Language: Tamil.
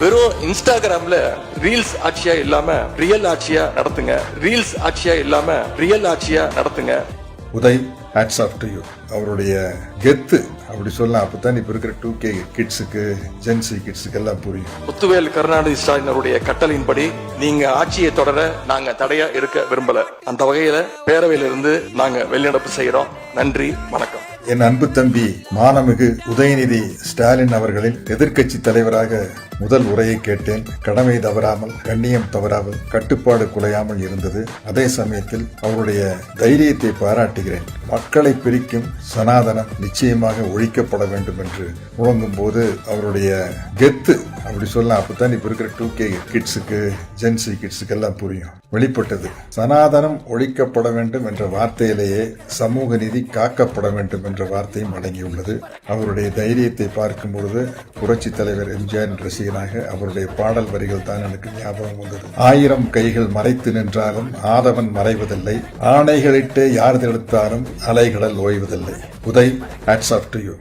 வெறும் இன்ஸ்டாகிராம்ல ரீல்ஸ் ஆட்சியா இல்லாம ரியல் ஆட்சியா நடத்துங்க. ரீல்ஸ் ஆட்சியா இல்லாம ரியல் ஆட்சியா நடத்துங்க. Udhay, hats off to you. அவருடைய கெத்து அப்படி சொல்லலாம். அப்பதான் இப்ப இருக்கிற 2K கிட்ஸுக்கு, ஜென்சி கிட்ஸுக்கு எல்லாம் புரியும். முத்துவேல் கருணாநிதி ஸ்டாலினுடைய கட்டளையின்படி நீங்க ஆட்சியை தொடர நாங்க தடையா இருக்க விரும்பல. அந்த வகையில பேரவையிலிருந்து நாங்க வெளிநடப்பு செய்யறோம். நன்றி, வணக்கம். என் அன்பு தம்பி மானமிகு உதயநிதி ஸ்டாலின் அவர்களின் எதிர்க்கட்சி தலைவராக முதல் உரையை கேட்டேன். கடமை தவறாமல், கண்ணியம் தவறாமல், கட்டுப்பாடு குலையாமல் இருந்தது. அதே சமயத்தில் அவருடைய தைரியத்தை பாராட்டுகிறேன். மக்களை பிரிக்கும் சனாதனம் நிச்சயமாக ஒழிக்கப்பட வேண்டும் என்று முழங்கும் போது அவருடைய கெத்து அப்படி சொல்லலாம். அப்பதான் இப்ப இருக்கிற 2K கிட்ஸுக்கு, ஜென்சி கிட்ஸுக்கு எல்லாம் புரியும். வெளிப்பட்டது. சனாதனம் ஒழிக்கப்பட வேண்டும் என்ற வார்த்தையிலேயே சமூக நீதி காக்கப்பட வேண்டும் என்ற வார்த்தையும் அடங்கியுள்ளது. அவருடைய தைரியத்தை பார்க்கும் பொழுது புரட்சி தலைவர் எம்ஜிஆர் ரசிகனாக அவருடைய பாடல் வரிகள் தான் எனக்கு ஞாபகம் வந்தது. 1000 கைகள் மறைத்து நின்றாலும் ஆதவன் மறைவதில்லை, ஆணைகளிட்டே யார் தடுத்தாலும் அலைகளல் ஓய்வதில்லை. Uday, hats off to you.